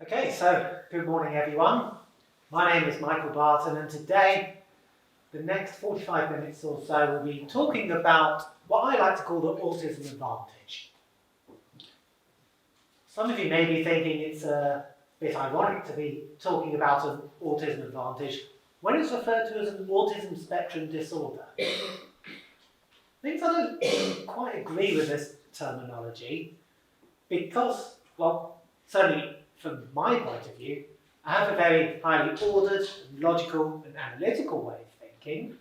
Okay, so good morning everyone. My name is Michael Barton, and today, the next 45 minutes or so, we'll be talking about what I like to call the autism advantage. Some of you may be thinking it's a bit ironic to be talking about an autism advantage when it's referred to as an autism spectrum disorder. Things I don't quite agree with this terminology because, well, certainly from my point of view, I have a very highly ordered, logical and analytical way of thinking.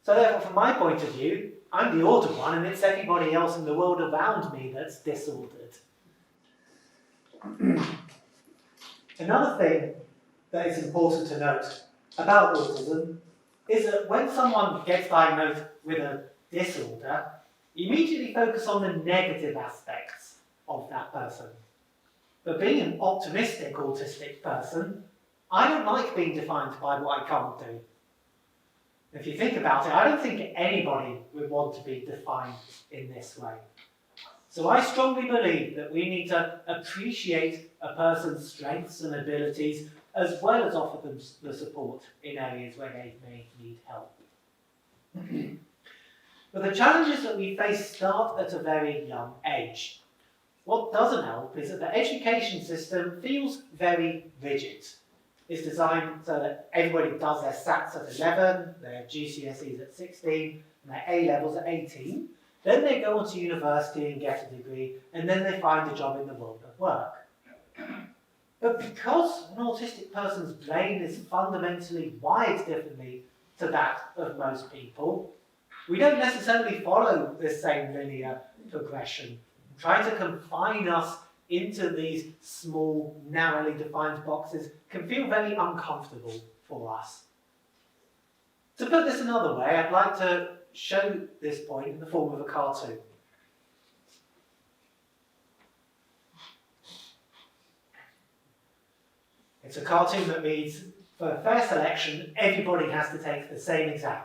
So therefore, from my point of view, I'm the ordered one and it's everybody else in the world around me that's disordered. Another thing that is important to note about autism is that when someone gets diagnosed with a disorder, you immediately focus on the negative aspects of that person. But being an optimistic autistic person, I don't like being defined by what I can't do. If you think about it, I don't think anybody would want to be defined in this way. So I strongly believe that we need to appreciate a person's strengths and abilities as well as offer them the support in areas where they may need help. But the challenges that we face start at a very young age. What doesn't help is that the education system feels very rigid. It's designed so that everybody does their SATs at 11, their GCSEs at 16, and their A-levels at 18. Then they go on to university and get a degree, and then they find a job in the world of work. But because an autistic person's brain is fundamentally wired differently to that of most people, we don't necessarily follow this same linear progression. Trying to confine us into these small, narrowly defined boxes can feel very uncomfortable for us. To put this another way, I'd like to show this point in the form of a cartoon. It's a cartoon that reads, for a fair selection, everybody has to take the same exam.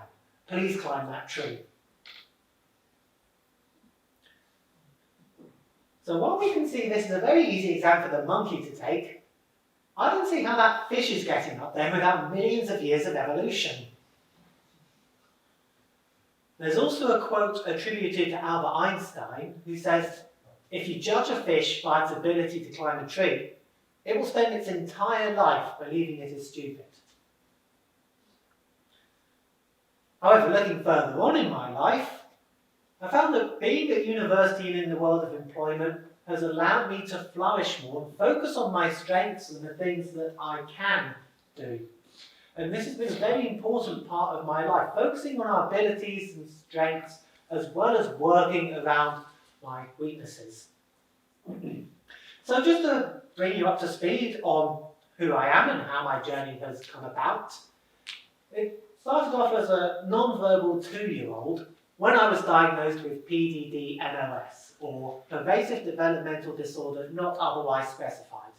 Please climb that tree. So while we can see this is a very easy exam for the monkey to take, I don't see how that fish is getting up there without millions of years of evolution. There's also a quote attributed to Albert Einstein who says, if you judge a fish by its ability to climb a tree, it will spend its entire life believing it is stupid. However, looking further on in my life, I found that being at university and in the world of employment has allowed me to flourish more and focus on my strengths and the things that I can do. And this has been a very important part of my life, focusing on our abilities and strengths as well as working around my weaknesses. So just to bring you up to speed on who I am and how my journey has come about, it started off as a non-verbal 2-year-old when I was diagnosed with PDD-NOS, or Pervasive Developmental Disorder Not Otherwise Specified.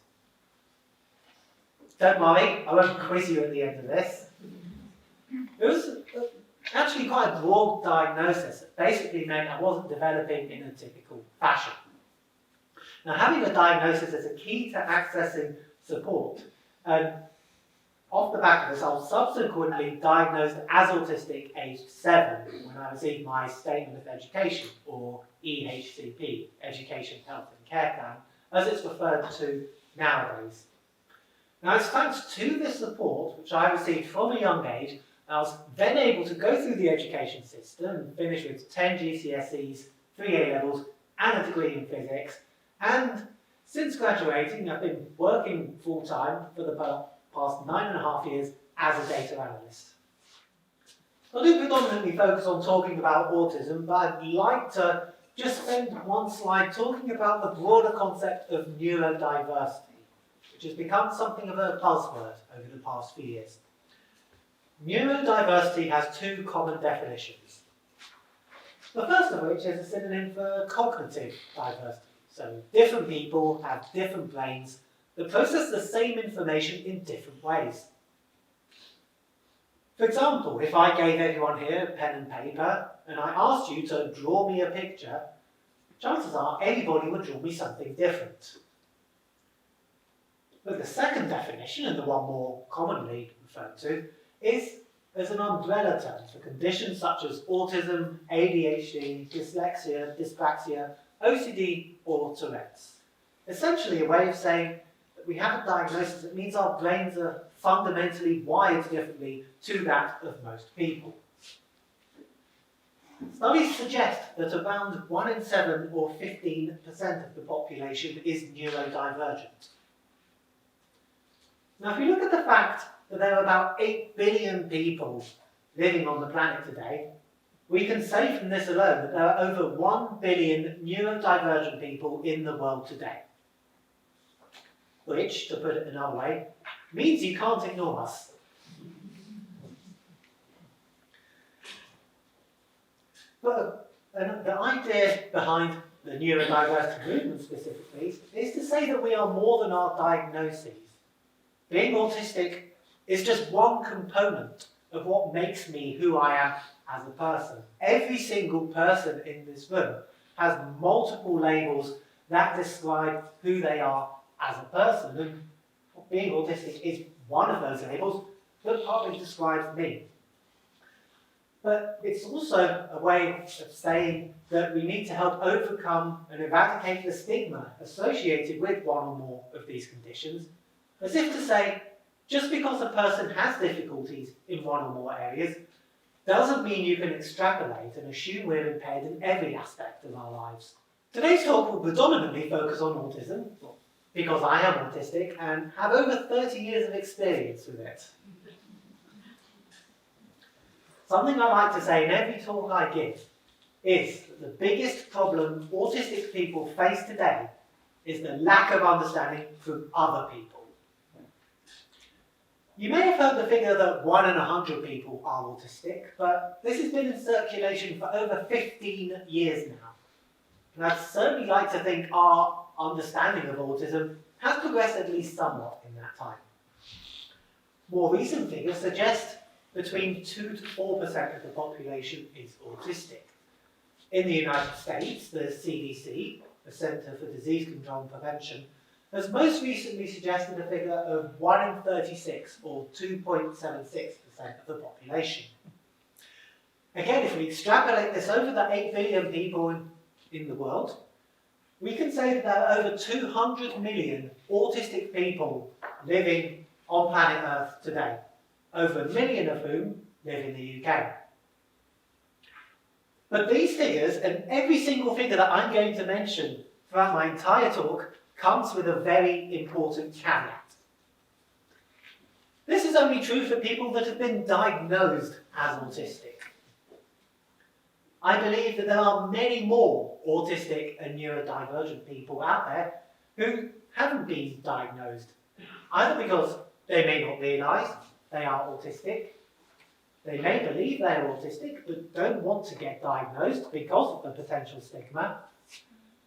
Don't worry, I won't quiz you at the end of this. It was actually quite a broad diagnosis that basically meant I wasn't developing in a typical fashion. Now, having a diagnosis is a key to accessing support. And off the back of this, I was subsequently diagnosed as autistic aged 7 when I received my Statement of Education, or EHCP, Education, Health and Care Plan, as it's referred to nowadays. Now, it's thanks to this support, which I received from a young age, I was then able to go through the education system and finish with 10 GCSEs, 3 A-levels, and a degree in physics. And since graduating, I've been working full-time for the past 9.5 years as a data analyst. I do predominantly focus on talking about autism, but I'd like to just spend one slide talking about the broader concept of neurodiversity, which has become something of a buzzword over the past few years. Neurodiversity has 2 common definitions. The first of which is a synonym for cognitive diversity. So different people have different brains that process the same information in different ways. For example, if I gave everyone here a pen and paper and I asked you to draw me a picture, chances are everybody would draw me something different. But the second definition, and the one more commonly referred to, is as an umbrella term for conditions such as autism, ADHD, dyslexia, dyspraxia, OCD, or Tourette's. Essentially a way of saying that we have a diagnosis that means our brains are fundamentally wired differently to that of most people. Studies suggest that around 1 in 7 or 15% of the population is neurodivergent. Now, if you look at the fact that there are about 8 billion people living on the planet today, we can say from this alone that there are over 1 billion neurodivergent people in the world today. Which, to put it another way, means you can't ignore us. But the idea behind the neurodiversity movement specifically is to say that we are more than our diagnoses. Being autistic is just one component of what makes me who I am as a person. Every single person in this room has multiple labels that describe who they are as a person. And being autistic is one of those labels that partly describes me. But it's also a way of saying that we need to help overcome and eradicate the stigma associated with one or more of these conditions, as if to say, just because a person has difficulties in one or more areas, doesn't mean you can extrapolate and assume we're impaired in every aspect of our lives. Today's talk will predominantly focus on autism, because I am autistic and have over 30 years of experience with it. Something I like to say in every talk I give is that the biggest problem autistic people face today is the lack of understanding from other people. You may have heard the figure that 1 in 100 people are autistic, but this has been in circulation for over 15 years now. And I'd certainly like to think our understanding of autism has progressed at least somewhat in that time. More recent figures suggest between 2 to 4% of the population is autistic. In the United States, the CDC, the Center for Disease Control and Prevention, has most recently suggested a figure of 1 in 36, or 2.76% of the population. Again, if we extrapolate this over the 8 billion people in the world, we can say that there are over 200 million autistic people living on planet Earth today, over 1 million of whom live in the UK. But these figures, and every single figure that I'm going to mention throughout my entire talk, comes with a very important caveat. This is only true for people that have been diagnosed as autistic. I believe that there are many more autistic and neurodivergent people out there who haven't been diagnosed, either because they may not realise they are autistic, they may believe they are autistic but don't want to get diagnosed because of the potential stigma.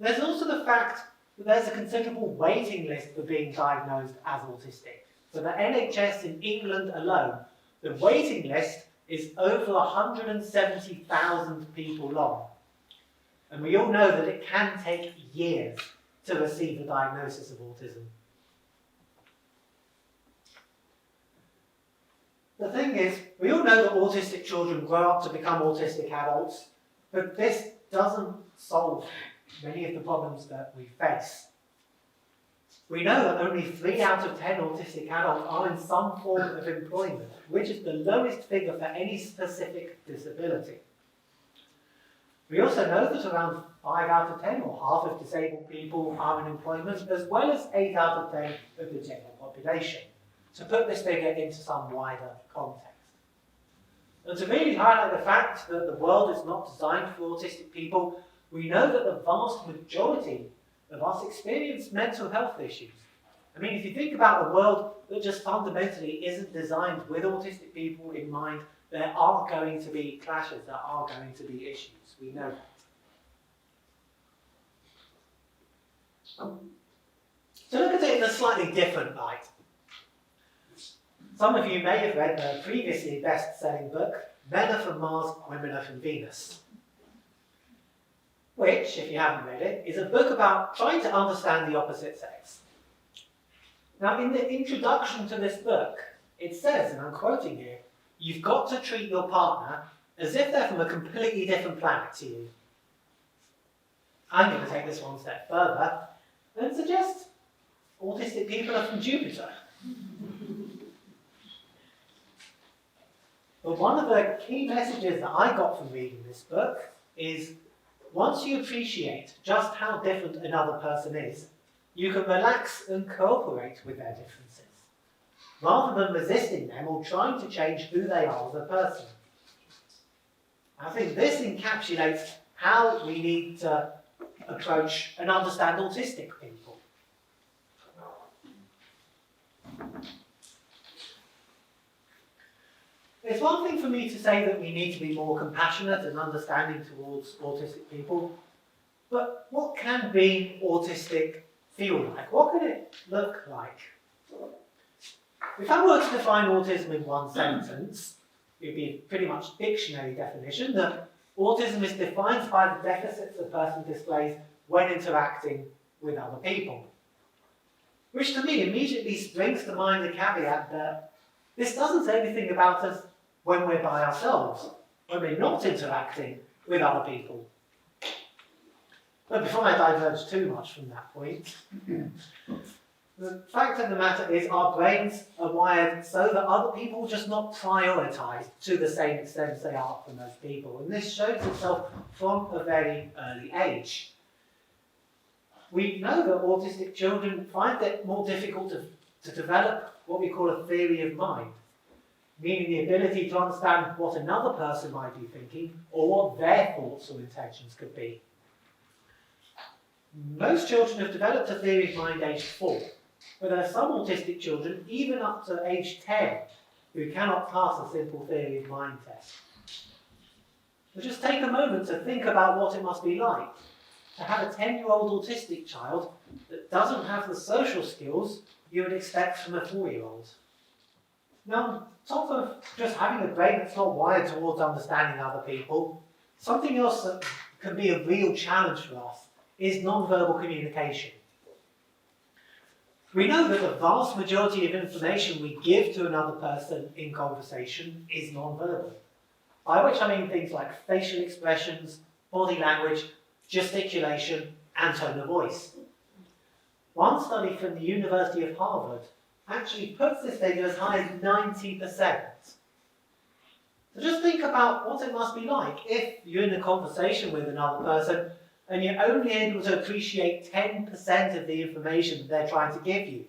There's also the fact that there's a considerable waiting list for being diagnosed as autistic. For the NHS in England alone, the waiting list is over 170,000 people long. And we all know that it can take years to receive a diagnosis of autism. The thing is, we all know that autistic children grow up to become autistic adults, but this doesn't solve many of the problems that we face. We know that only 3 out of 10 autistic adults are in some form of employment, which is the lowest figure for any specific disability. We also know that around 5 out of 10, or half of disabled people, are in employment, as well as 8 out of 10 of the general population, to put this figure into some wider context. And to really highlight the fact that the world is not designed for autistic people, we know that the vast majority of us experience mental health issues. I mean, if you think about a world that just fundamentally isn't designed with autistic people in mind, there are going to be clashes, there are going to be issues. We know that. So look at it in a slightly different light. Some of you may have read the previously best-selling book, Men Are From Mars, Women Are From Venus, which, if you haven't read it, is a book about trying to understand the opposite sex. Now, in the introduction to this book, it says, and I'm quoting here, "You've got to treat your partner as if they're from a completely different planet to you." I'm going to take this one step further and suggest autistic people are from Jupiter. But one of the key messages that I got from reading this book is, once you appreciate just how different another person is, you can relax and cooperate with their differences, rather than resisting them or trying to change who they are as a person. I think this encapsulates how we need to approach and understand autistic people. It's one thing for me to say that we need to be more compassionate and understanding towards autistic people, but what can being autistic feel like? What can it look like? If I were to define autism in one sentence, it would be pretty much dictionary definition that autism is defined by the deficits a person displays when interacting with other people. Which to me immediately springs to mind the caveat that this doesn't say anything about us when we're by ourselves, when we're not interacting with other people. But before I diverge too much from that point, the fact of the matter is our brains are wired so that other people are just not prioritised to the same extent as they are for most people. And this shows itself from a very early age. We know that autistic children find it more difficult to develop what we call a theory of mind, meaning the ability to understand what another person might be thinking or what their thoughts or intentions could be. Most children have developed a theory of mind aged 4, but there are some autistic children, even up to age 10, who cannot pass a simple theory of mind test. So just take a moment to think about what it must be like to have a 10-year-old autistic child that doesn't have the social skills you would expect from a 4-year-old. Now, on top of just having a brain that's not wired towards understanding other people, something else that can be a real challenge for us is non-verbal communication. We know that the vast majority of information we give to another person in conversation is non-verbal, by which I mean things like facial expressions, body language, gesticulation, and tone of voice. One study from the University of Harvard actually puts this figure as high as 90%. So just think about what it must be like if you're in a conversation with another person and you're only able to appreciate 10% of the information that they're trying to give you.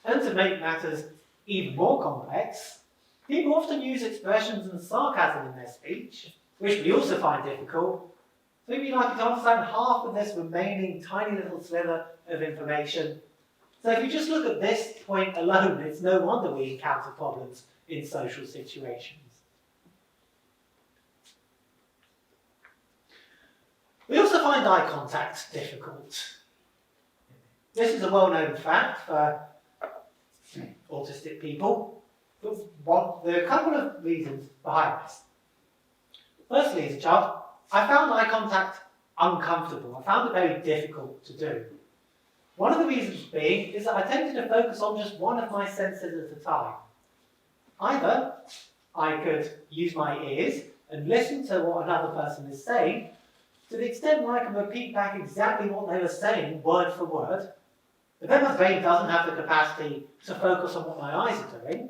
And to make matters even more complex, people often use expressions and sarcasm in their speech, which we also find difficult. So we'd like to understand half of this remaining tiny little sliver of information. So if you just look at this point alone, it's no wonder we encounter problems in social situations. We also find eye contact difficult. This is a well-known fact for autistic people, but there are a couple of reasons behind this. Firstly, as a child, I found eye contact uncomfortable. I found it very difficult to do. One of the reasons being is that I tended to focus on just one of my senses at a time. Either I could use my ears and listen to what another person is saying, to the extent where I can repeat back exactly what they were saying, word for word, but then my brain doesn't have the capacity to focus on what my eyes are doing,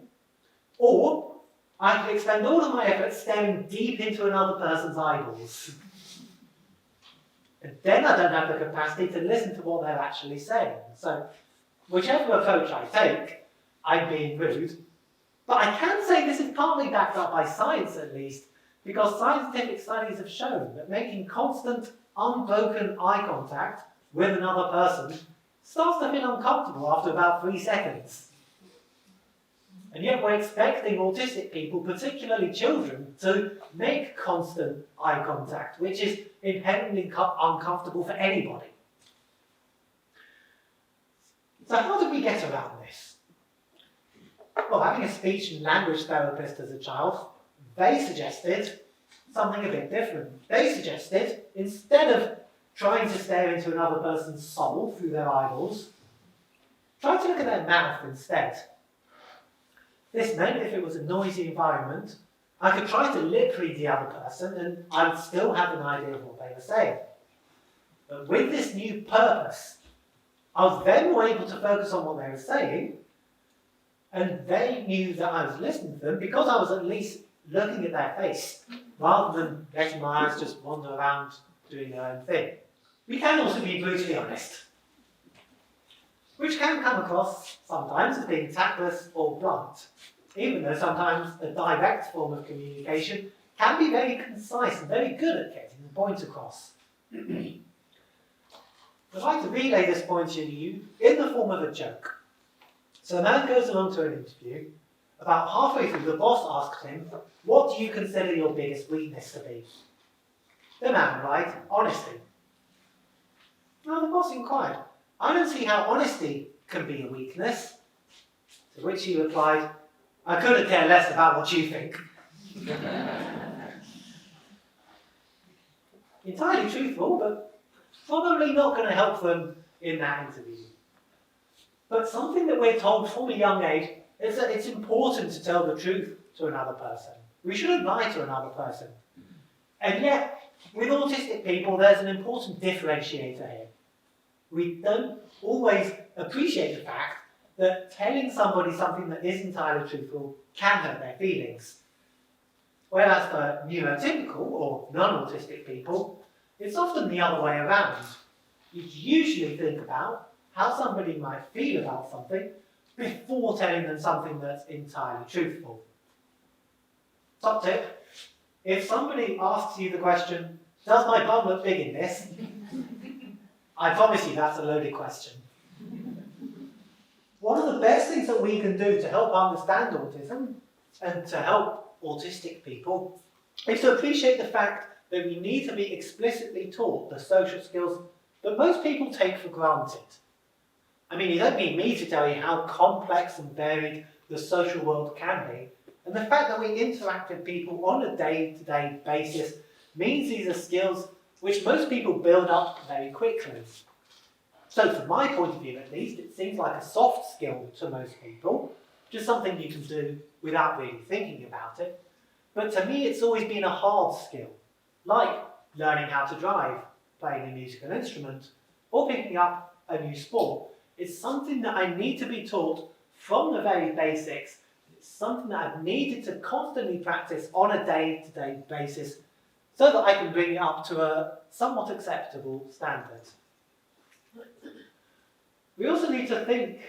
or I could expend all of my effort staring deep into another person's eyeballs. And then I don't have the capacity to listen to what they're actually saying. So, whichever approach I take, I'm being rude. But I can say this is partly backed up by science at least, because scientific studies have shown that making constant, unbroken eye contact with another person starts to feel uncomfortable after about 3 seconds. And yet we're expecting autistic people, particularly children, to make constant eye contact, which is inherently uncomfortable for anybody. So how did we get around this? Well, having a speech and language therapist as a child, they suggested something a bit different. They suggested, instead of trying to stare into another person's soul through their eyeballs, Try to look at their mouth instead. This meant if it was a noisy environment, I could try to lip read the other person and I would still have an idea of what they were saying. But with this new purpose, I was then more able to focus on what they were saying, and they knew that I was listening to them because I was at least looking at their face, rather than letting my eyes just wander around doing their own thing. We can also be brutally honest, which can come across sometimes as being tactless or blunt, even though sometimes a direct form of communication can be very concise and very good at getting the point across. I'd like to relay this point to you in the form of a joke. So a man goes along to an interview. About halfway through, the boss asks him, "What do you consider your biggest weakness to be?" The man replied, "Honesty." Now the boss inquired, "I don't see how honesty can be a weakness." To which he replied, "I couldn't care less about what you think." Entirely truthful, but probably not going to help them in that interview. But something that we're told from a young age is that it's important to tell the truth to another person. We shouldn't lie to another person. And yet, with autistic people, there's an important differentiator here. We don't always appreciate the fact that telling somebody something that is entirely truthful can hurt their feelings. Whereas for neurotypical or non-autistic people, it's often the other way around. You usually think about how somebody might feel about something before telling them something that's entirely truthful. Top tip: if somebody asks you the question, "Does my bum look big in this?" I promise you that's a loaded question. One of the best things that we can do to help understand autism and to help autistic people is to appreciate the fact that we need to be explicitly taught the social skills that most people take for granted. I mean, you don't need me to tell you how complex and varied the social world can be, and the fact that we interact with people on a day-to-day basis means these are skills which most people build up very quickly. So from my point of view at least, it seems like a soft skill to most people, just something you can do without really thinking about it. But to me it's always been a hard skill, like learning how to drive, playing a musical instrument, or picking up a new sport. It's something that I need to be taught from the very basics. It's something that I've needed to constantly practice on a day-to-day basis so that I can bring it up to a somewhat acceptable standard. We also need to think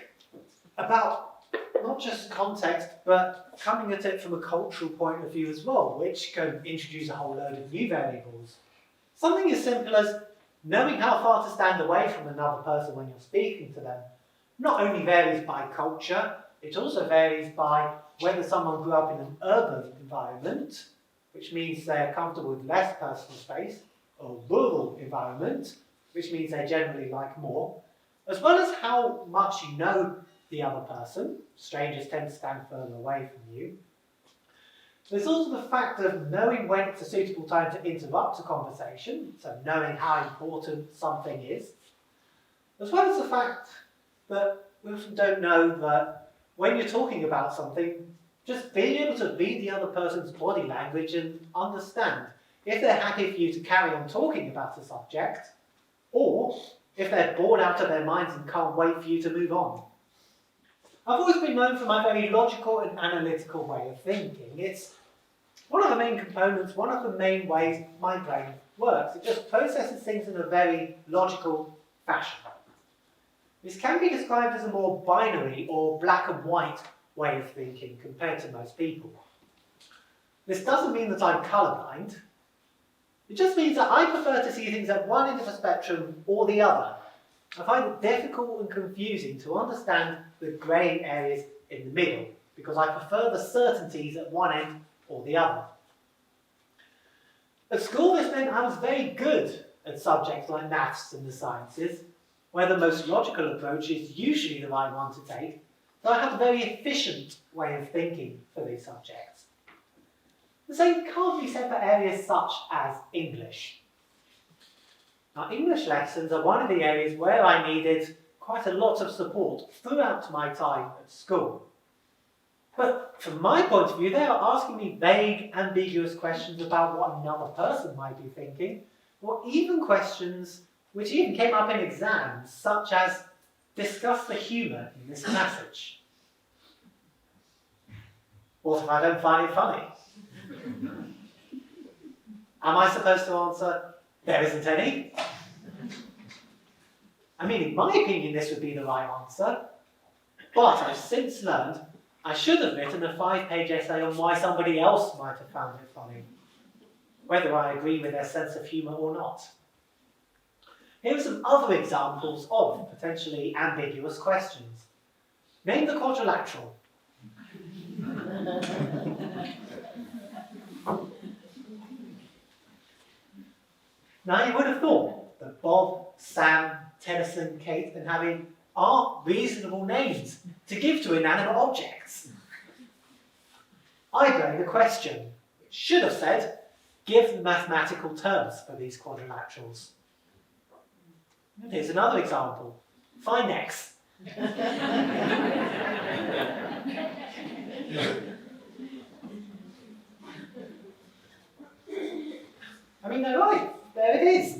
about not just context, but coming at it from a cultural point of view as well, which can introduce a whole load of new variables. Something as simple as knowing how far to stand away from another person when you're speaking to them not only varies by culture, it also varies by whether someone grew up in an urban environment, which means they're comfortable with less personal space, or a rural environment, which means they generally like more, as well as how much you know the other person. Strangers tend to stand further away from you. There's also the fact of knowing when it's a suitable time to interrupt a conversation, so knowing how important something is, as well as the fact that we often don't know that when you're talking about something, just being able to read the other person's body language and understand if they're happy for you to carry on talking about a subject, or if they're bored out of their minds and can't wait for you to move on. I've always been known for my very logical and analytical way of thinking. It's one of the main components, one of the main ways my brain works. It just processes things in a very logical fashion. This can be described as a more binary or black and white way of thinking compared to most people. This doesn't mean that I'm colourblind. It just means that I prefer to see things at one end of the spectrum or the other. I find it difficult and confusing to understand the grey areas in the middle, because I prefer the certainties at one end or the other. At school, this meant I was very good at subjects like maths and the sciences, where the most logical approach is usually the right one to take, so I had a very efficient way of thinking for these subjects. The same can't be said for areas such as English. Now, English lessons are one of the areas where I needed quite a lot of support throughout my time at school. But from my point of view, they are asking me vague, ambiguous questions about what another person might be thinking, or even questions which even came up in exams, such as, discuss the humour in this passage. What if I don't find it funny? Am I supposed to answer, there isn't any? I mean, in my opinion, this would be the right answer, but I've since learned I should have written a 5-page essay on why somebody else might have found it funny, whether I agree with their sense of humour or not. Here are some other examples of potentially ambiguous questions. Name the quadrilateral. Now you would have thought that Bob, Sam, Tennyson, Kate and Harry are reasonable names to give to inanimate objects. I blame the question, which should have said, give the mathematical terms for these quadrilaterals. And here's another example. Find x. I mean, they're right. There it is.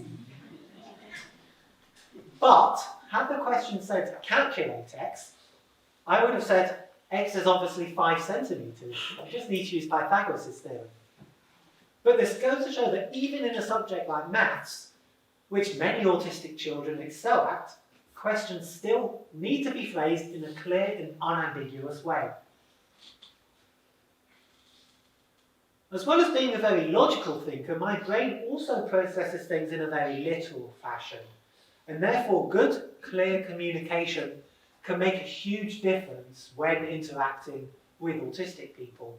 But, had the question said calculate x, I would have said x is obviously 5 centimetres. I just need to use Pythagoras' theorem. But this goes to show that even in a subject like maths, which many autistic children excel at, questions still need to be phrased in a clear and unambiguous way. As well as being a very logical thinker, my brain also processes things in a very literal fashion. And therefore, good, clear communication can make a huge difference when interacting with autistic people.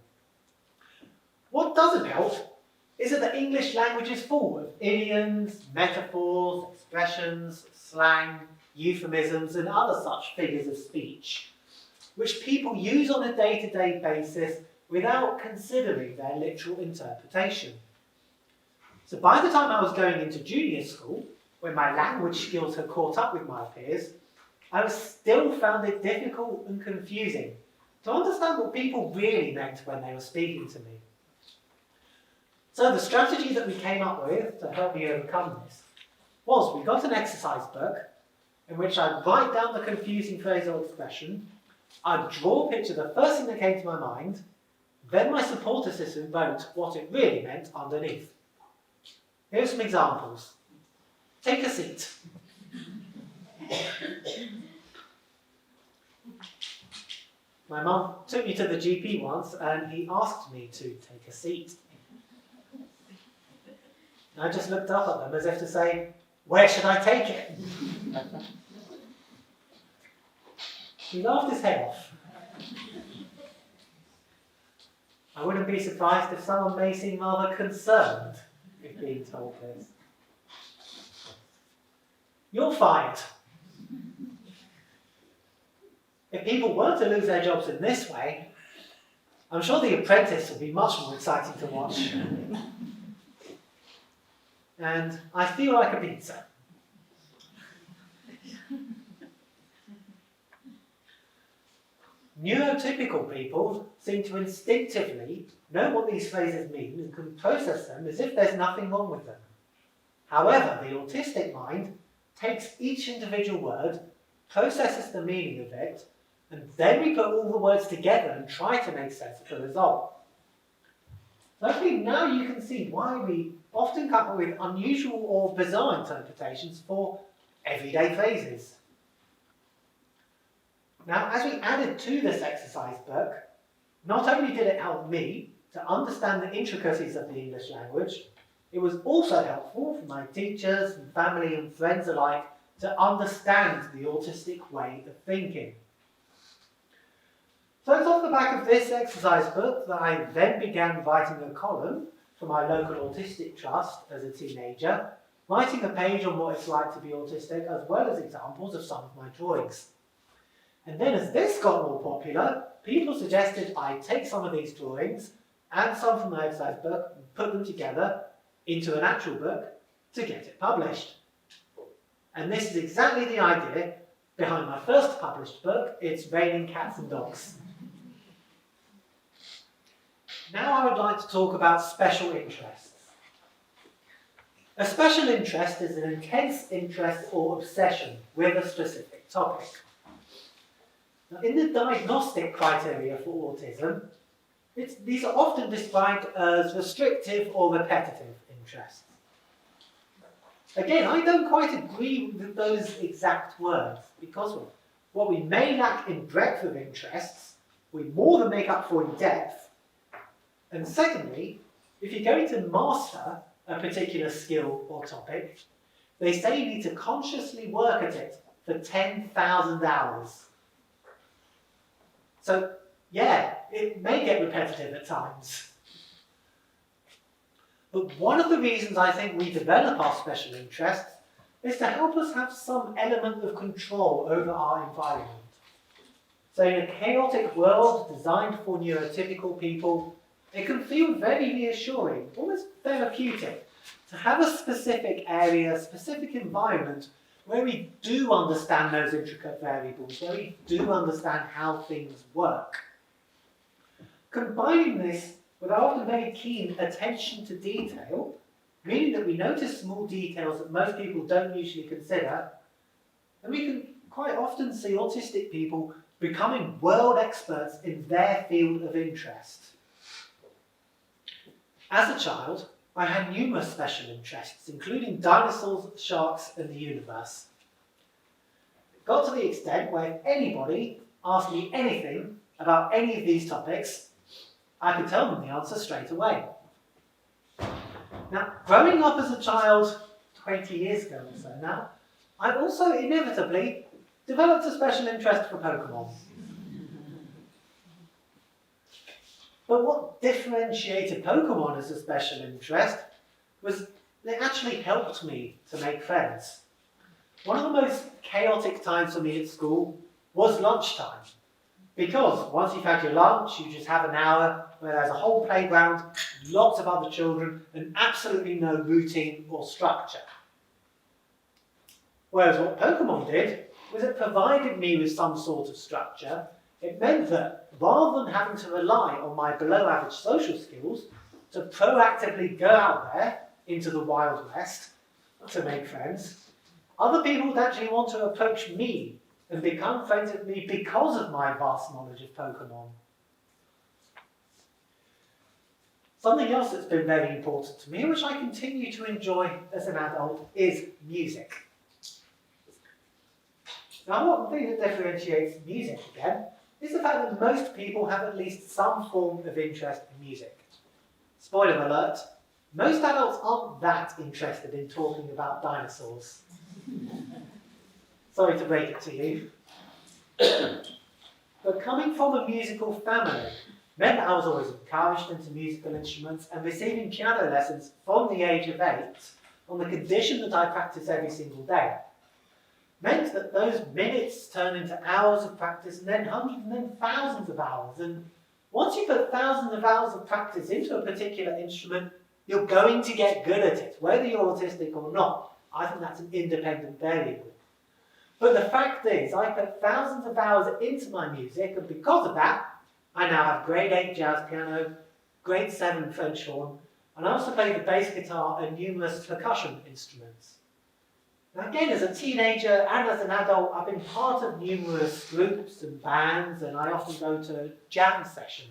What doesn't help is that the English language is full of idioms, metaphors, expressions, slang, euphemisms, and other such figures of speech, which people use on a day-to-day basis without considering their literal interpretation. So by the time I was going into junior school, when my language skills had caught up with my peers, I still found it difficult and confusing to understand what people really meant when they were speaking to me. So the strategy that we came up with to help me overcome this was we got an exercise book in which I'd write down the confusing phrase or expression, I'd draw a picture, the first thing that came to my mind, then my support assistant wrote what it really meant underneath. Here are some examples. Take a seat. My mum took me to the GP once and he asked me to take a seat. I just looked up at them as if to say, where should I take it? He laughed his head off. I wouldn't be surprised if someone may seem rather concerned if being told this. You're fired. If people were to lose their jobs in this way, I'm sure The Apprentice would be much more exciting to watch. And I feel like a pizza. Neurotypical people seem to instinctively know what these phrases mean and can process them as if there's nothing wrong with them. However, the autistic mind takes each individual word, processes the meaning of it, and then we put all the words together and try to make sense of the result. So hopefully now you can see why we often come up with unusual or bizarre interpretations for everyday phrases. Now, as we added to this exercise book, not only did it help me to understand the intricacies of the English language, it was also helpful for my teachers and family and friends alike to understand the autistic way of thinking. So it's off the back of this exercise book that I then began writing a column for my local autistic trust as a teenager, writing a page on what it's like to be autistic as well as examples of some of my drawings. And then as this got more popular, people suggested I take some of these drawings and some from my exercise book and put them together into an actual book to get it published. And this is exactly the idea behind my first published book, It's Raining Cats and Dogs. Now I would like to talk about special interests. A special interest is an intense interest or obsession with a specific topic. Now, in the diagnostic criteria for autism, these are often described as restrictive or repetitive interests. Again, I don't quite agree with those exact words, because what we may lack in breadth of interests, we more than make up for in depth. And secondly, if you're going to master a particular skill or topic, they say you need to consciously work at it for 10,000 hours. So, yeah, it may get repetitive at times. But one of the reasons I think we develop our special interests is to help us have some element of control over our environment. So in a chaotic world designed for neurotypical people, it can feel very reassuring, almost therapeutic, to have a specific area, a specific environment where we do understand those intricate variables, where we do understand how things work. Combining this with our often very keen attention to detail, meaning that we notice small details that most people don't usually consider, and we can quite often see autistic people becoming world experts in their field of interest. As a child, I had numerous special interests, including dinosaurs, sharks, and the universe. It got to the extent where if anybody asked me anything about any of these topics, I could tell them the answer straight away. Now, growing up as a child 20 years ago or so now, I've also inevitably developed a special interest for Pokemon. But what differentiated Pokemon as a special interest was it actually helped me to make friends. One of the most chaotic times for me at school was lunchtime. Because once you've had your lunch, you just have an hour where there's a whole playground, lots of other children, and absolutely no routine or structure. Whereas what Pokemon did was it provided me with some sort of structure. It meant that rather than having to rely on my below-average social skills to proactively go out there into the Wild West to make friends, other people would actually want to approach me and become friends with me because of my vast knowledge of Pokemon. Something else that's been very important to me, which I continue to enjoy as an adult, is music. Now, one thing that differentiates music, again, is the fact that most people have at least some form of interest in music. Spoiler alert, most adults aren't that interested in talking about dinosaurs. Sorry to break it to you. But coming from a musical family meant that I was always encouraged into musical instruments, and receiving piano lessons from the age of 8, on the condition that I practice every single day, meant that those minutes turn into hours of practice, and then hundreds and then thousands of hours. And once you put thousands of hours of practice into a particular instrument, you're going to get good at it, whether you're autistic or not. I think that's an independent variable. But the fact is, I put thousands of hours into my music, and because of that, I now have grade 8 jazz piano, grade 7 French horn, and I also play the bass guitar and numerous percussion instruments. Now again, as a teenager and as an adult, I've been part of numerous groups and bands, and I often go to jam sessions,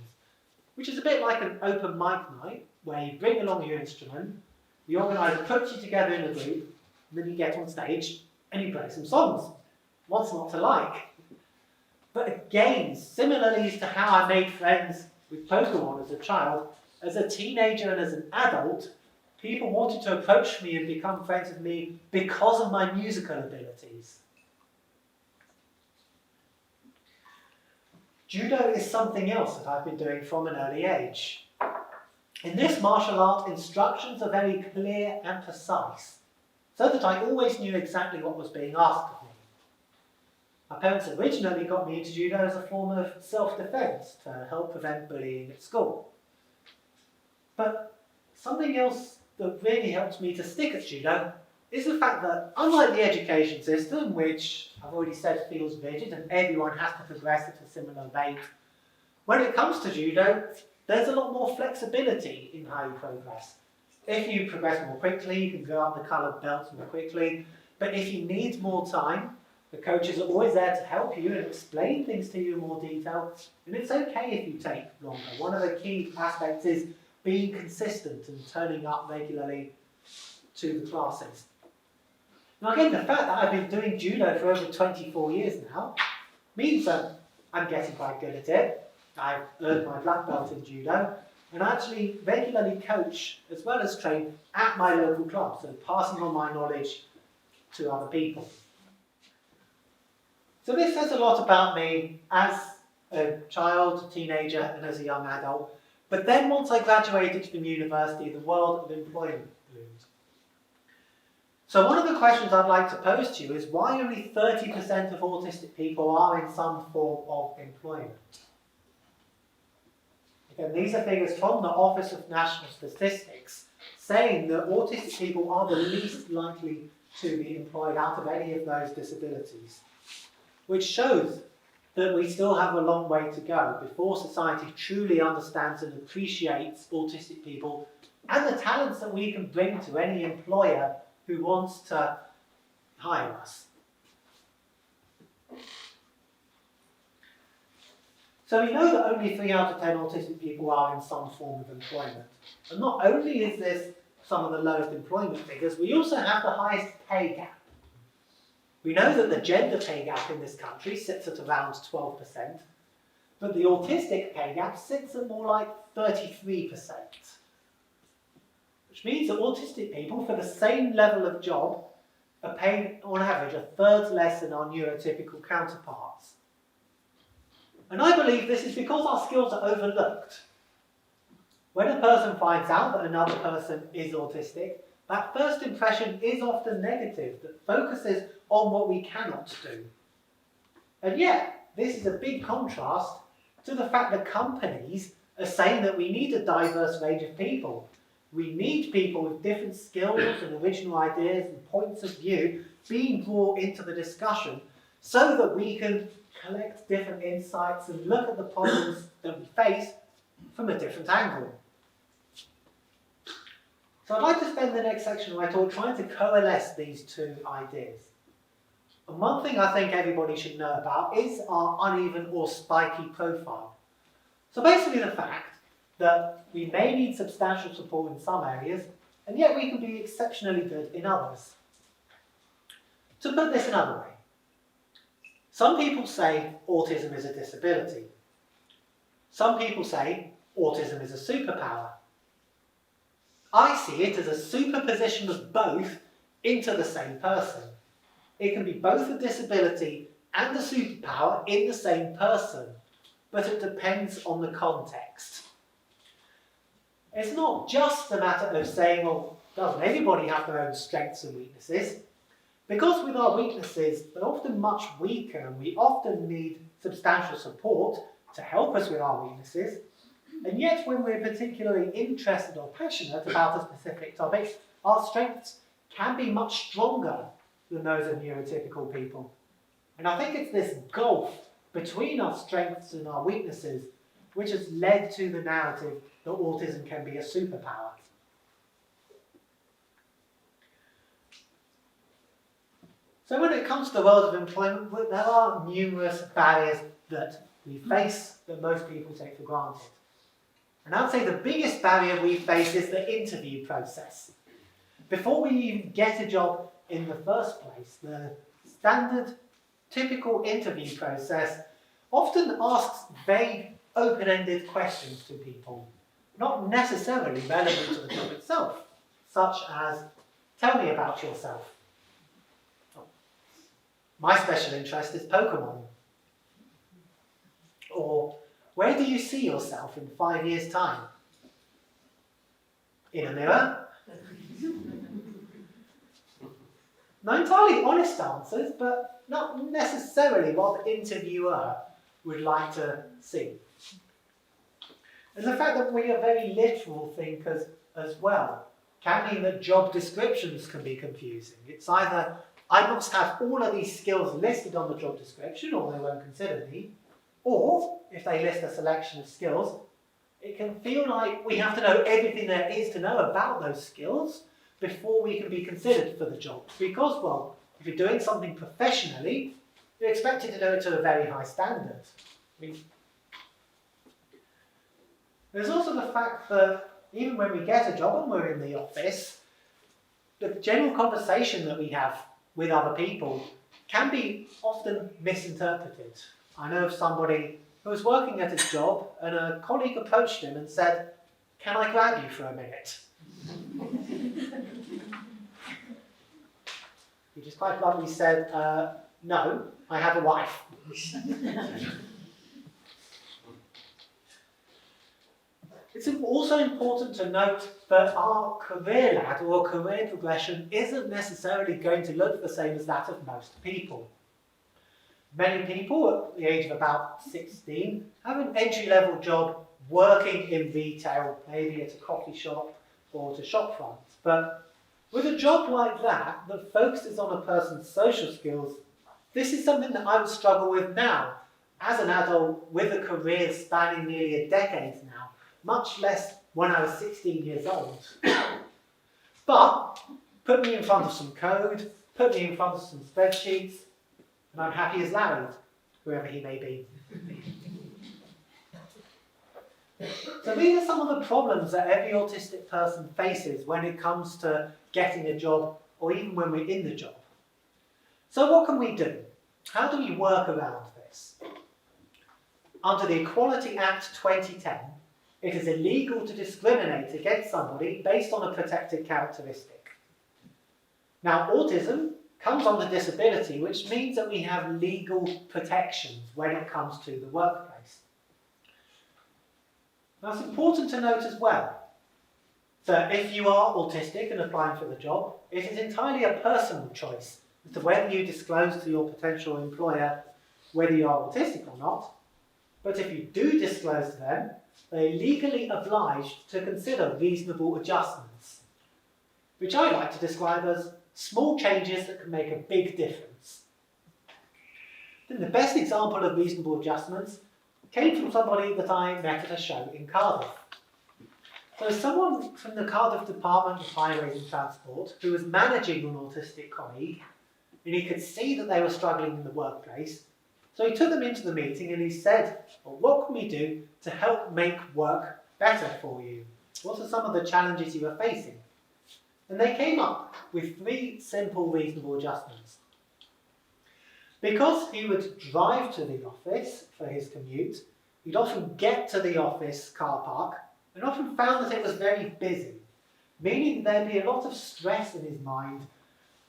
which is a bit like an open mic night, where you bring along your instrument, the organiser puts you together in a group, and then you get on stage and you play some songs. What's not to like? But again, similarly to how I made friends with Pokemon as a child, as a teenager and as an adult, people wanted to approach me and become friends with me because of my musical abilities. Judo is something else that I've been doing from an early age. In this martial art, instructions are very clear and precise, so that I always knew exactly what was being asked of me. My parents originally got me into judo as a form of self-defense to help prevent bullying at school. But something else that really helped me to stick at judo is the fact that, unlike the education system, which I've already said feels rigid and everyone has to progress at a similar rate, when it comes to judo, there's a lot more flexibility in how you progress. If you progress more quickly, you can go up the coloured belts more quickly, but if you need more time, the coaches are always there to help you and explain things to you in more detail, and it's okay if you take longer. One of the key aspects is being consistent and turning up regularly to the classes. Now again, the fact that I've been doing judo for over 24 years now means that I'm getting quite good at it. I've earned my black belt in judo, and I actually regularly coach as well as train at my local club, so passing on my knowledge to other people. So this says a lot about me as a child, teenager, and as a young adult. But then once I graduated from university, the world of employment bloomed. So one of the questions I'd like to pose to you is why only 30% of autistic people are in some form of employment? Again, these are figures from the Office of National Statistics saying that autistic people are the least likely to be employed out of any of those disabilities, which shows that we still have a long way to go before society truly understands and appreciates autistic people and the talents that we can bring to any employer who wants to hire us. So we know that only 3 out of 10 autistic people are in some form of employment. And not only is this some of the lowest employment figures, we also have the highest pay gap. We know that the gender pay gap in this country sits at around 12%, but the autistic pay gap sits at more like 33%. Which means that autistic people, for the same level of job, are paid on average a third less than our neurotypical counterparts. And I believe this is because our skills are overlooked. When a person finds out that another person is autistic, that first impression is often negative, that focuses on what we cannot do. And yet, this is a big contrast to the fact that companies are saying that we need a diverse range of people. We need people with different skills and original ideas and points of view being brought into the discussion so that we can collect different insights and look at the problems that we face from a different angle. So I'd like to spend the next section of my talk trying to coalesce these two ideas. And one thing I think everybody should know about is our uneven or spiky profile. So basically the fact that we may need substantial support in some areas, and yet we can be exceptionally good in others. To put this another way, some people say autism is a disability. Some people say autism is a superpower. I see it as a superposition of both into the same person. It can be both a disability and a superpower in the same person, but it depends on the context. It's not just a matter of saying, well, doesn't everybody have their own strengths and weaknesses? Because with our weaknesses, they're often much weaker and we often need substantial support to help us with our weaknesses. And yet when we're particularly interested or passionate about a specific topic, our strengths can be much stronger than those of neurotypical people. And I think it's this gulf between our strengths and our weaknesses which has led to the narrative that autism can be a superpower. So when it comes to the world of employment, there are numerous barriers that we face that most people take for granted. And I would say the biggest barrier we face is the interview process. Before we even get a job in the first place, the standard, typical interview process often asks vague, open-ended questions to people, not necessarily relevant to the job itself, such as, tell me about yourself. My special interest is Pokemon. Or, where do you see yourself in 5 years' time? In a mirror? Not entirely honest answers, but not necessarily what the interviewer would like to see. And the fact that we are very literal thinkers as well. can mean that job descriptions can be confusing. It's either I must have all of these skills listed on the job description or they won't consider me, or if they list a selection of skills, it can feel like we have to know everything there is to know about those skills before we can be considered for the job. Because, well, if you're doing something professionally, you're expected to do it to a very high standard. There's also the fact that even when we get a job and we're in the office, the general conversation that we have with other people can be often misinterpreted. I know of somebody who was working at his job and a colleague approached him and said, "Can I grab you for a minute?" He just quite bluntly said, "No, I have a wife." It's also important to note that our career ladder or career progression isn't necessarily going to look the same as that of most people. Many people at the age of about 16 have an entry-level job working in retail, maybe at a coffee shop or at a shop front. But with a job like that focuses on a person's social skills, this is something that I would struggle with now, as an adult with a career spanning nearly a decade now, much less when I was 16 years old. But put me in front of some code, put me in front of some spreadsheets, and I'm happy as Larry, whoever he may be. So these are some of the problems that every autistic person faces when it comes to getting a job, or even when we're in the job. So what can we do? How do we work around this? Under the Equality Act 2010, it is illegal to discriminate against somebody based on a protected characteristic. Now, autism comes under disability, which means that we have legal protections when it comes to the workplace. Now, it's important to note as well that if you are autistic and applying for the job, it is entirely a personal choice as to whether you disclose to your potential employer whether you are autistic or not. But if you do disclose to them, they're legally obliged to consider reasonable adjustments, which I like to describe as small changes that can make a big difference. Then the best example of reasonable adjustments came from somebody that I met at a show in Cardiff. So someone from the Cardiff Department of Highways and Transport who was managing an autistic colleague, and he could see that they were struggling in the workplace, so he took them into the meeting and he said, "Well, what can we do to help make work better for you? What are some of the challenges you are facing?" And they came up with 3 simple reasonable adjustments. Because he would drive to the office for his commute, he'd often get to the office car park and often found that it was very busy, meaning there'd be a lot of stress in his mind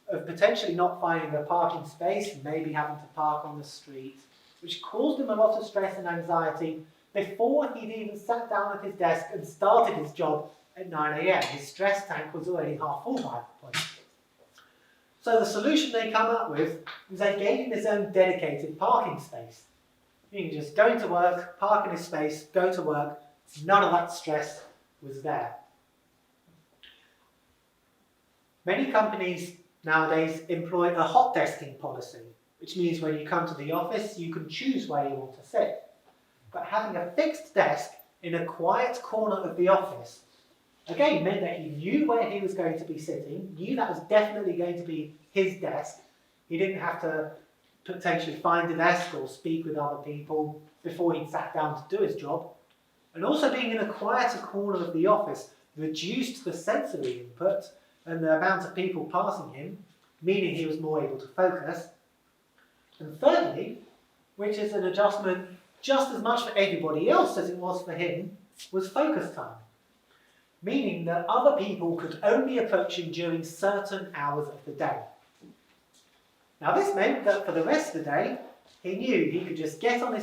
of potentially not finding a parking space and maybe having to park on the street, which caused him a lot of stress and anxiety before he'd even sat down at his desk and started his job at 9 AM. His stress tank was already half full by that point. So the solution they come up with is they gave him his own dedicated parking space. He can just go into work, park in his space, go to work. None of that stress was there. Many companies nowadays employ a hot desking policy, which means when you come to the office, you can choose where you want to sit. But having a fixed desk in a quiet corner of the office, again, meant that he knew where he was going to be sitting, knew that was definitely going to be his desk. He didn't have to potentially find a desk or speak with other people before he sat down to do his job. And also being in a quieter corner of the office reduced the sensory input and the amount of people passing him, meaning he was more able to focus. And thirdly, which is an adjustment just as much for everybody else as it was for him, was focus time. Meaning that other people could only approach him during certain hours of the day. Now this meant that for the rest of the day, he knew he could just get on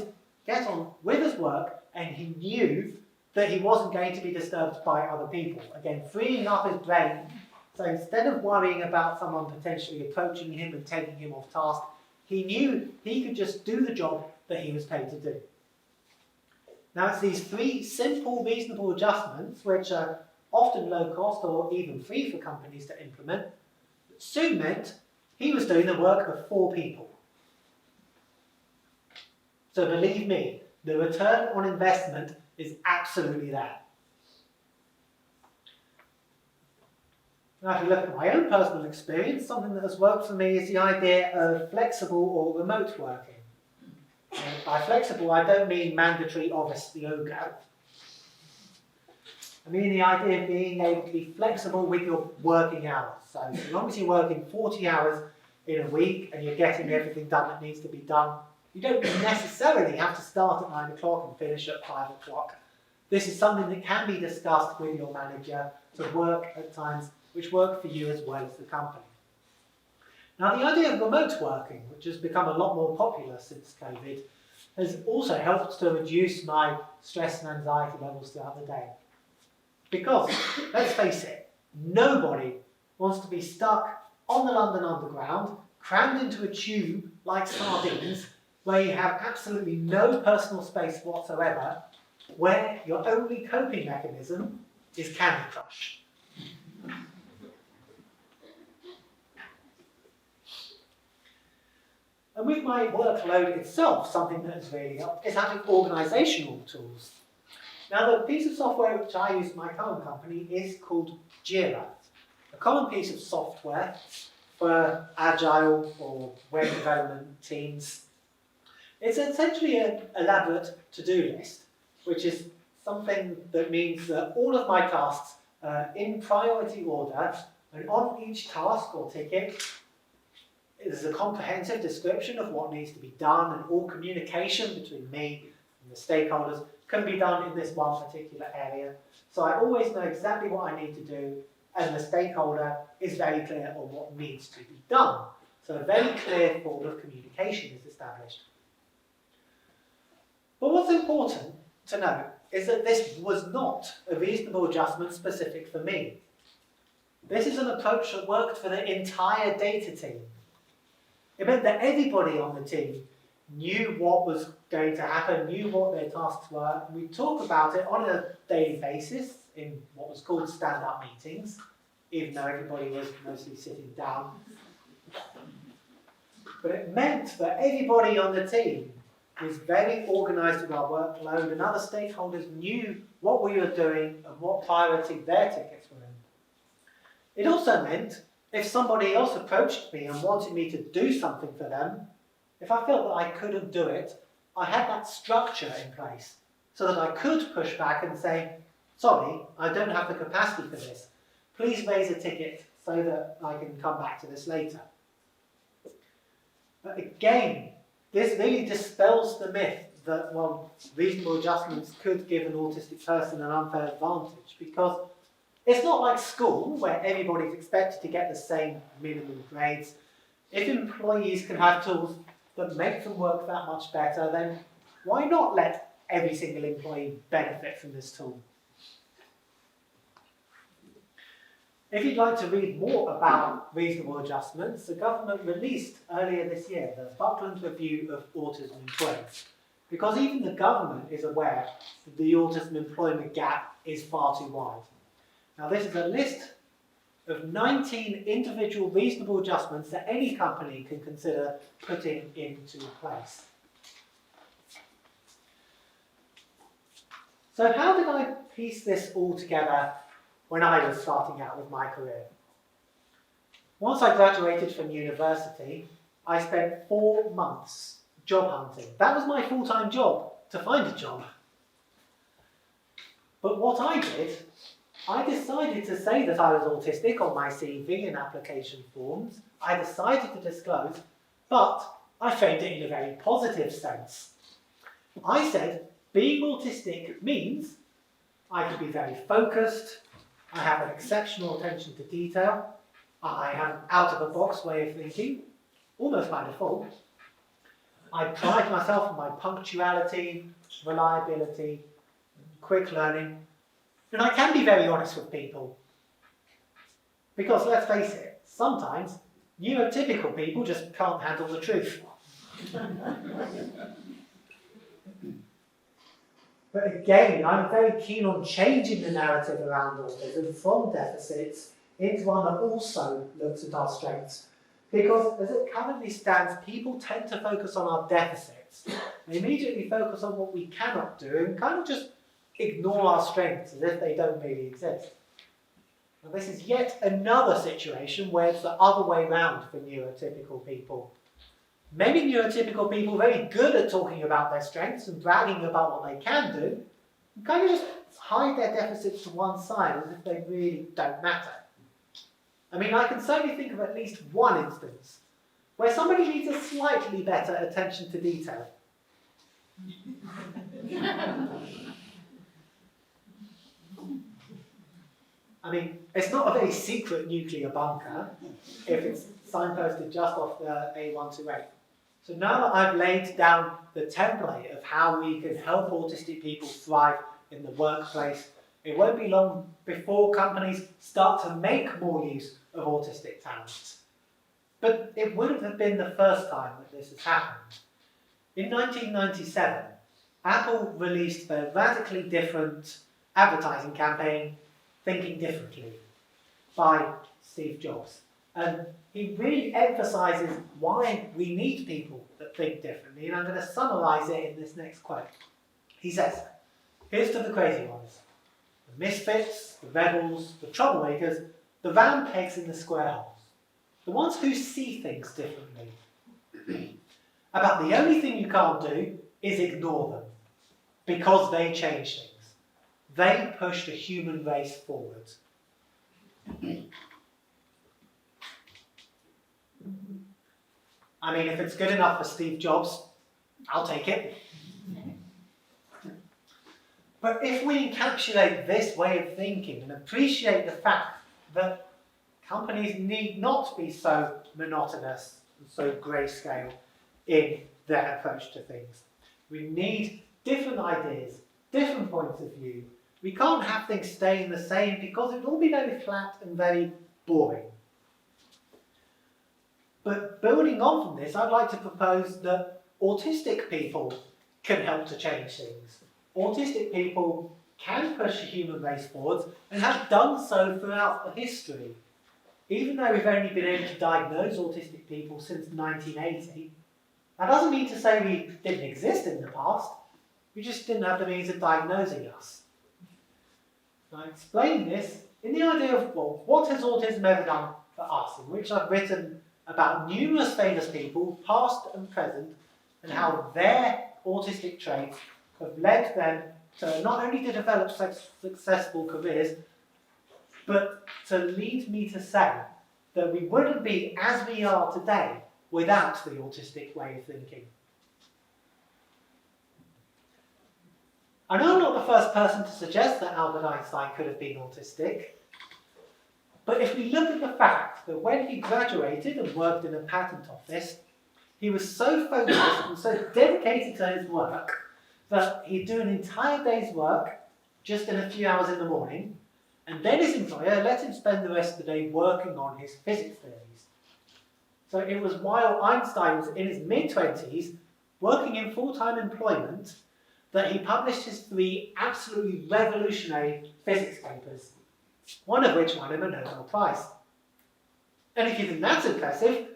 with his work, and he knew that he wasn't going to be disturbed by other people. Again, freeing up his brain. So instead of worrying about someone potentially approaching him and taking him off task, he knew he could just do the job that he was paid to do. Now it's these 3 simple, reasonable adjustments which are often low cost or even free for companies to implement, soon meant he was doing the work of 4 people. So believe me, the return on investment is absolutely there. Now, if you look at my own personal experience, something that has worked for me is the idea of flexible or remote working. And by flexible, I don't mean mandatory office yoga. I mean the idea of being able to be flexible with your working hours. So as long as you're working 40 hours in a week and you're getting everything done that needs to be done, you don't necessarily have to start at 9 o'clock and finish at 5 o'clock. This is something that can be discussed with your manager to work at times which work for you as well as the company. Now, the idea of remote working, which has become a lot more popular since COVID, has also helped to reduce my stress and anxiety levels throughout the day. Because, let's face it, nobody wants to be stuck on the London Underground, crammed into a tube like sardines, where you have absolutely no personal space whatsoever, where your only coping mechanism is Candy Crush. And with my workload itself, something that has really helped is having organisational tools. Now, the piece of software which I use in my current company is called Jira, a common piece of software for agile or web development teams. It's essentially an elaborate to-do list, which is something that means that all of my tasks are in priority order, and on each task or ticket, there's a comprehensive description of what needs to be done, and all communication between me and the stakeholders can be done in this one particular area. So I always know exactly what I need to do, and the stakeholder is very clear on what needs to be done. So a very clear form of communication is established. But what's important to note is that this was not a reasonable adjustment specific for me. This is an approach that worked for the entire data team. It meant that everybody on the team knew what was going to happen, knew what their tasks were. We talk about it on a daily basis in what was called stand-up meetings, even though everybody was mostly sitting down. But it meant that everybody on the team was very organised with our workload, and other stakeholders knew what we were doing and what priority their tickets were in. It also meant if somebody else approached me and wanted me to do something for them, if I felt that I couldn't do it, I had that structure in place so that I could push back and say, sorry, I don't have the capacity for this. Please raise a ticket so that I can come back to this later. But again, this really dispels the myth that, well, reasonable adjustments could give an autistic person an unfair advantage, because it's not like school where everybody's expected to get the same minimum grades. If employees can have tools that make them work that much better, then why not let every single employee benefit from this tool? If you'd like to read more about reasonable adjustments, the government released earlier this year the Buckland Review of Autism Employment, because even the government is aware that the autism employment gap is far too wide. Now, this is a list of 19 individual reasonable adjustments that any company can consider putting into place. So how did I piece this all together when I was starting out with my career? Once I graduated from university, I spent 4 months job hunting. That was my full-time job, to find a job. But what I did, I decided to say that I was autistic on my CV and application forms. I decided to disclose, but I framed it in a very positive sense. I said, being autistic means I can be very focused, I have an exceptional attention to detail, I have an out-of-the-box way of thinking, almost by default. I pride myself on my punctuality, reliability, quick learning, and I can be very honest with people. Because let's face it, sometimes neurotypical people just can't handle the truth. But again, I'm very keen on changing the narrative around autism from deficits into one that also looks at our strengths. Because as it currently stands, people tend to focus on our deficits. They immediately focus on what we cannot do and kind of just ignore our strengths as if they don't really exist. Now, this is yet another situation where it's the other way round for neurotypical people. Many neurotypical people are very good at talking about their strengths and bragging about what they can do, and kind of just hide their deficits to one side as if they really don't matter. I mean, I can certainly think of at least one instance where somebody needs a slightly better attention to detail. I mean, it's not a very secret nuclear bunker if it's signposted just off the A128. So now that I've laid down the template of how we can help autistic people thrive in the workplace, it won't be long before companies start to make more use of autistic talents. But it wouldn't have been the first time that this has happened. In 1997, Apple released a radically different advertising campaign, Thinking Differently, by Steve Jobs. And he really emphasises why we need people that think differently, and I'm going to summarise it in this next quote. He says, "Here's to the crazy ones, the misfits, the rebels, the troublemakers, the round pegs in the square holes, the ones who see things differently. About the only thing you can't do is ignore them, because they change things. They push the human race forward." I mean, if it's good enough for Steve Jobs, I'll take it. But if we encapsulate this way of thinking and appreciate the fact that companies need not be so monotonous and so grayscale in their approach to things. We need different ideas, different points of view. We can't have things staying the same because it would all be very flat and very boring. But building on from this, I'd like to propose that autistic people can help to change things. Autistic people can push the human race forwards and have done so throughout history. Even though we've only been able to diagnose autistic people since 1980, that doesn't mean to say we didn't exist in the past. We just didn't have the means of diagnosing us. I explain this in the idea of, well, what has autism ever done for us, in which I've written about numerous famous people, past and present, and how their autistic traits have led them to not only to develop successful careers, but to lead me to say that we wouldn't be as we are today without the autistic way of thinking. I know I'm not the first person to suggest that Albert Einstein could have been autistic, but if we look at the fact that when he graduated and worked in a patent office, he was so focused and so dedicated to his work that he'd do an entire day's work just in a few hours in the morning, and then his employer let him spend the rest of the day working on his physics theories. So it was while Einstein was in his mid-20s, working in full-time employment, that he published his 3 absolutely revolutionary physics papers, one of which won him a Nobel Prize. And if you think that's impressive,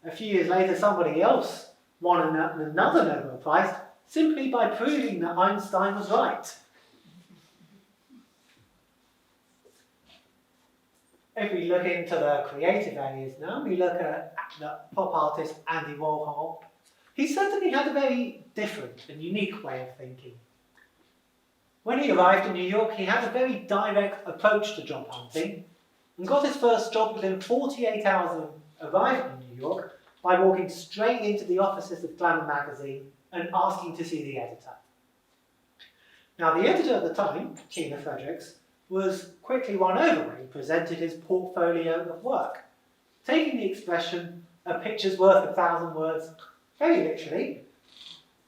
a few years later somebody else won another Nobel Prize simply by proving that Einstein was right. If we look into the creative areas now, we look at the pop artist Andy Warhol. He certainly had a very different and unique way of thinking. When he arrived in New York, he had a very direct approach to job hunting and got his first job within 48 hours of arriving in New York by walking straight into the offices of Glamour magazine and asking to see the editor. Now, the editor at the time, Tina Fredericks, was quickly won over when he presented his portfolio of work, taking the expression, "a picture's worth 1,000 words," very literally.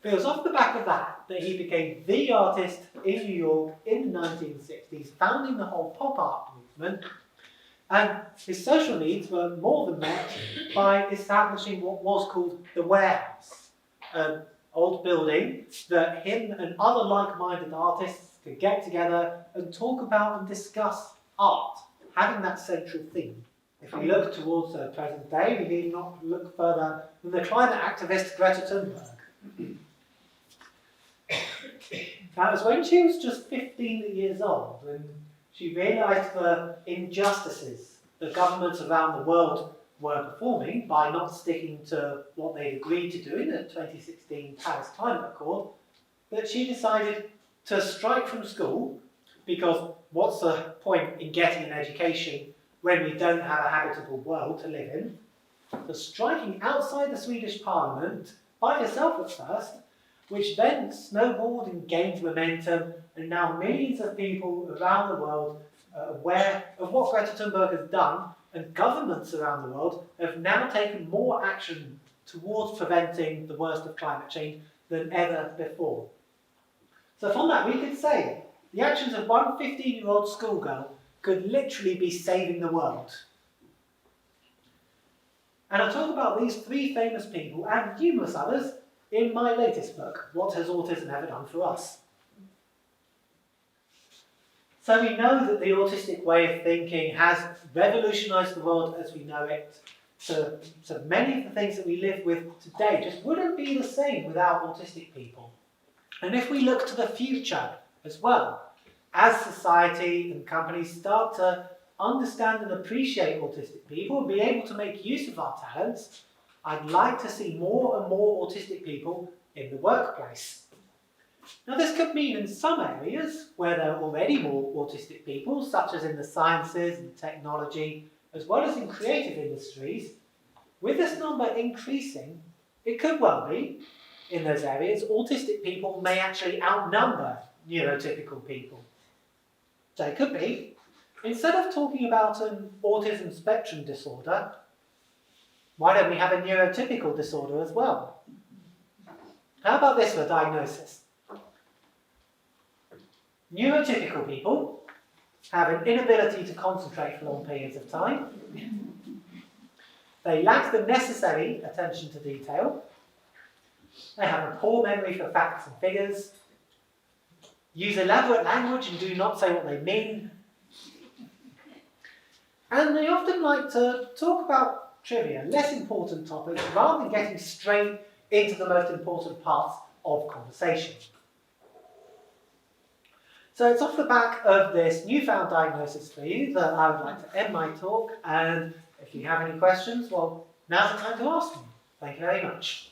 It was off the back of that he became the artist in New York in the 1960s, founding the whole pop art movement, and his social needs were more than met by establishing what was called the Warehouse, a old building that him and other like-minded artists could get together and talk about and discuss art, having that central theme. If we look towards the present day, we need not look further than the climate activist Greta Thunberg. That was when she was just 15 years old, and she realised the injustices the governments around the world were performing by not sticking to what they'd agreed to do in the 2016 Paris Climate Accord, that she decided to strike from school, because what's the point in getting an education when we don't have a habitable world to live in? So striking outside the Swedish Parliament, by herself at first, which then snowballed and gained momentum, and now millions of people around the world are aware of what Greta Thunberg has done, and governments around the world have now taken more action towards preventing the worst of climate change than ever before. So from that we could say the actions of one 15-year-old schoolgirl could literally be saving the world. And I'll talk about these three famous people and numerous others in my latest book, What Has Autism Ever Done for Us? So we know that the autistic way of thinking has revolutionised the world as we know it. So many of the things that we live with today just wouldn't be the same without autistic people. And if we look to the future as well, as society and companies start to understand and appreciate autistic people and be able to make use of our talents, I'd like to see more and more autistic people in the workplace. Now this could mean in some areas where there are already more autistic people, such as in the sciences and technology, as well as in creative industries. With this number increasing, it could well be, in those areas, autistic people may actually outnumber neurotypical people. So it could be, instead of talking about an autism spectrum disorder, why don't we have a neurotypical disorder as well? How about this for diagnosis? Neurotypical people have an inability to concentrate for long periods of time. They lack the necessary attention to detail. They have a poor memory for facts and figures, use elaborate language and do not say what they mean. And they often like to talk about trivia, less important topics, rather than getting straight into the most important parts of conversation. So it's off the back of this newfound diagnosis for you that I would like to end my talk, and if you have any questions, well, now's the time to ask them. Thank you very much.